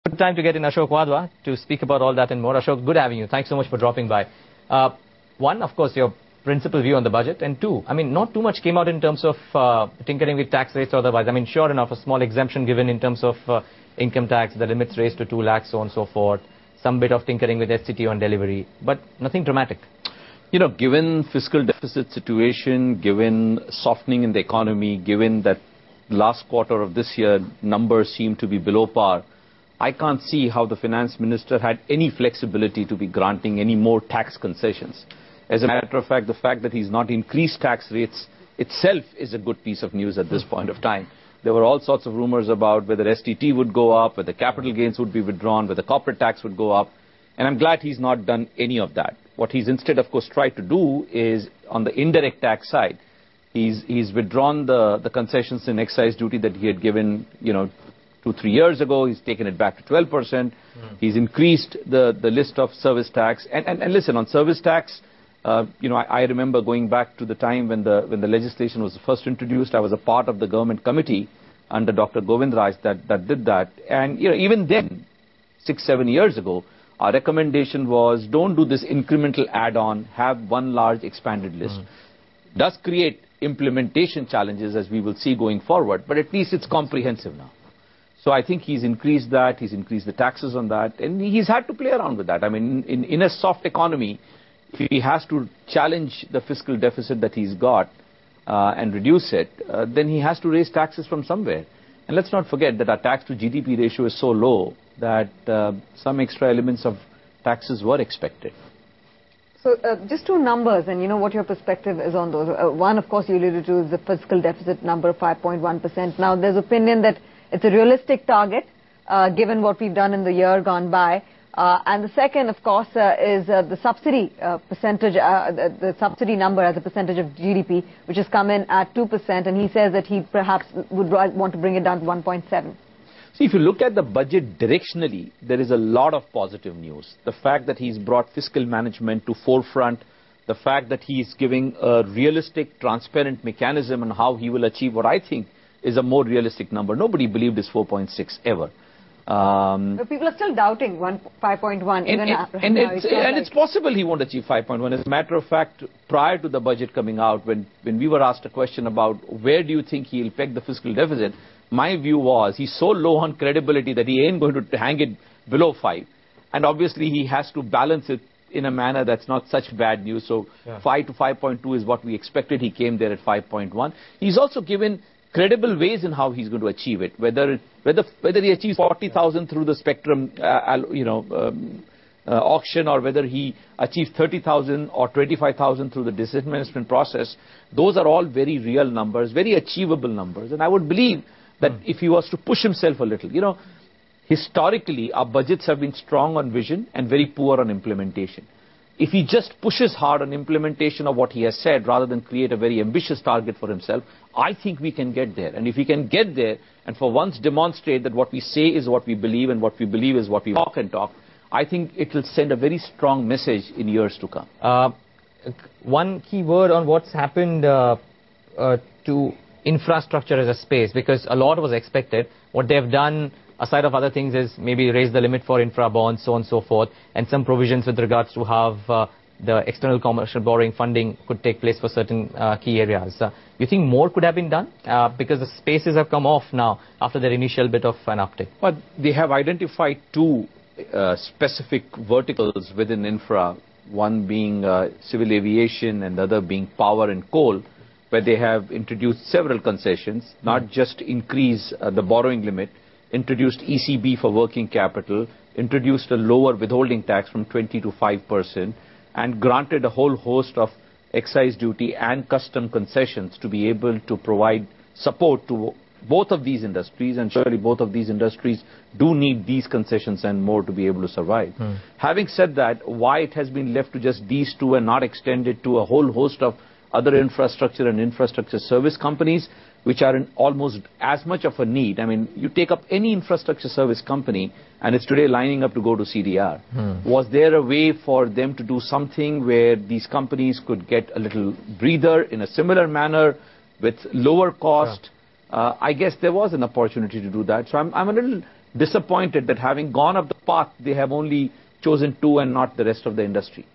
Good time to get in Ashok Wadhwa to speak about all that and more. Ashok, good having you. Thanks so much for dropping by. One, of course, your principal view on the budget, and two, I mean, not too much came out in terms of tinkering with tax rates or otherwise. I mean, sure enough, a small exemption given in terms of income tax, the limits raised to 2 lakhs, so on and so forth. Some bit of tinkering with STT on delivery, but nothing dramatic. You know, given fiscal deficit situation, given softening in the economy, given that last quarter of this year numbers seem to be below par, I can't see how the finance minister had any flexibility to be granting any more tax concessions. As a matter of fact, the fact that he's not increased tax rates itself is a good piece of news at this point of time. There were all sorts of rumors about whether STT would go up, whether capital gains would be withdrawn, whether corporate tax would go up. And I'm glad he's not done any of that. What he's instead, of course, tried to do is on the indirect tax side, he's withdrawn the concessions in excise duty that he had given, 2-3 years ago. He's taken it back to 12%. He's increased the list of service tax. And listen, on service tax, I remember going back to the time when the legislation was first introduced. I was a part of the government committee under Dr. Govind Raj that did that. And even then, 6-7 years ago, our recommendation was don't do this incremental add-on, have one large expanded list. Does create implementation challenges, as we will see going forward, but at least it's comprehensive now. So I think he's increased that, he's increased the taxes on that, and he's had to play around with that. I mean, in a soft economy, if he has to challenge the fiscal deficit that he's got and reduce it, then he has to raise taxes from somewhere. And let's not forget that our tax to GDP ratio is so low that some extra elements of taxes were expected. So just two numbers, and what your perspective is on those. One, of course, you alluded to is the fiscal deficit number of 5.1%. Now, there's opinion that it's a realistic target, given what we've done in the year gone by. And the second, of course, is the subsidy percentage, the subsidy number as a percentage of GDP, which has come in at 2%, and he says that he perhaps would want to bring it down to 1.7. See, if you look at the budget directionally, there is a lot of positive news. The fact that he's brought fiscal management to forefront, the fact that he's giving a realistic, transparent mechanism on how he will achieve what I think is a more realistic number. Nobody believed this 4.6 ever. But people are still doubting 5.1 even after. And it's possible he won't achieve 5.1. As a matter of fact, prior to the budget coming out, when we were asked a question about where do you think he'll peg the fiscal deficit, my view was he's so low on credibility that he ain't going to hang it below 5. And obviously he has to balance it in a manner that's not such bad news. So 5 to 5.2 is what we expected. He came there at 5.1. He's also given credible ways in how he's going to achieve it, whether he achieves 40,000 through the spectrum auction, or whether he achieves 30,000 or 25,000 through the disinvestment process. Those are all very real numbers, very achievable numbers. And I would believe that if he was to push himself a little, historically our budgets have been strong on vision and very poor on implementation. If he just pushes hard on implementation of what he has said rather than create a very ambitious target for himself, I think we can get there. And if we can get there and for once demonstrate that what we say is what we believe and what we believe is what we walk and talk, I think it will send a very strong message in years to come. One key word on what's happened to infrastructure as a space, because a lot was expected. What they have done, aside of other things, is maybe raise the limit for infra bonds, so on and so forth, and some provisions with regards to how the external commercial borrowing funding could take place for certain key areas. You think more could have been done? Because the spaces have come off now after their initial bit of an uptick. But they have identified two specific verticals within infra, one being civil aviation and the other being power and coal, where they have introduced several concessions, not just increase the borrowing limit, introduced ECB for working capital, introduced a lower withholding tax from 20 to 5%, and granted a whole host of excise duty and custom concessions to be able to provide support to both of these industries, and surely both of these industries do need these concessions and more to be able to survive. Having said that, why it has been left to just these two and not extended to a whole host of other infrastructure and infrastructure service companies, which are in almost as much of a need. I mean, you take up any infrastructure service company, and it's today lining up to go to CDR. Was there a way for them to do something where these companies could get a little breather in a similar manner with lower cost? I guess there was an opportunity to do that. So I'm a little disappointed that having gone up the path, they have only chosen 2 and not the rest of the industry.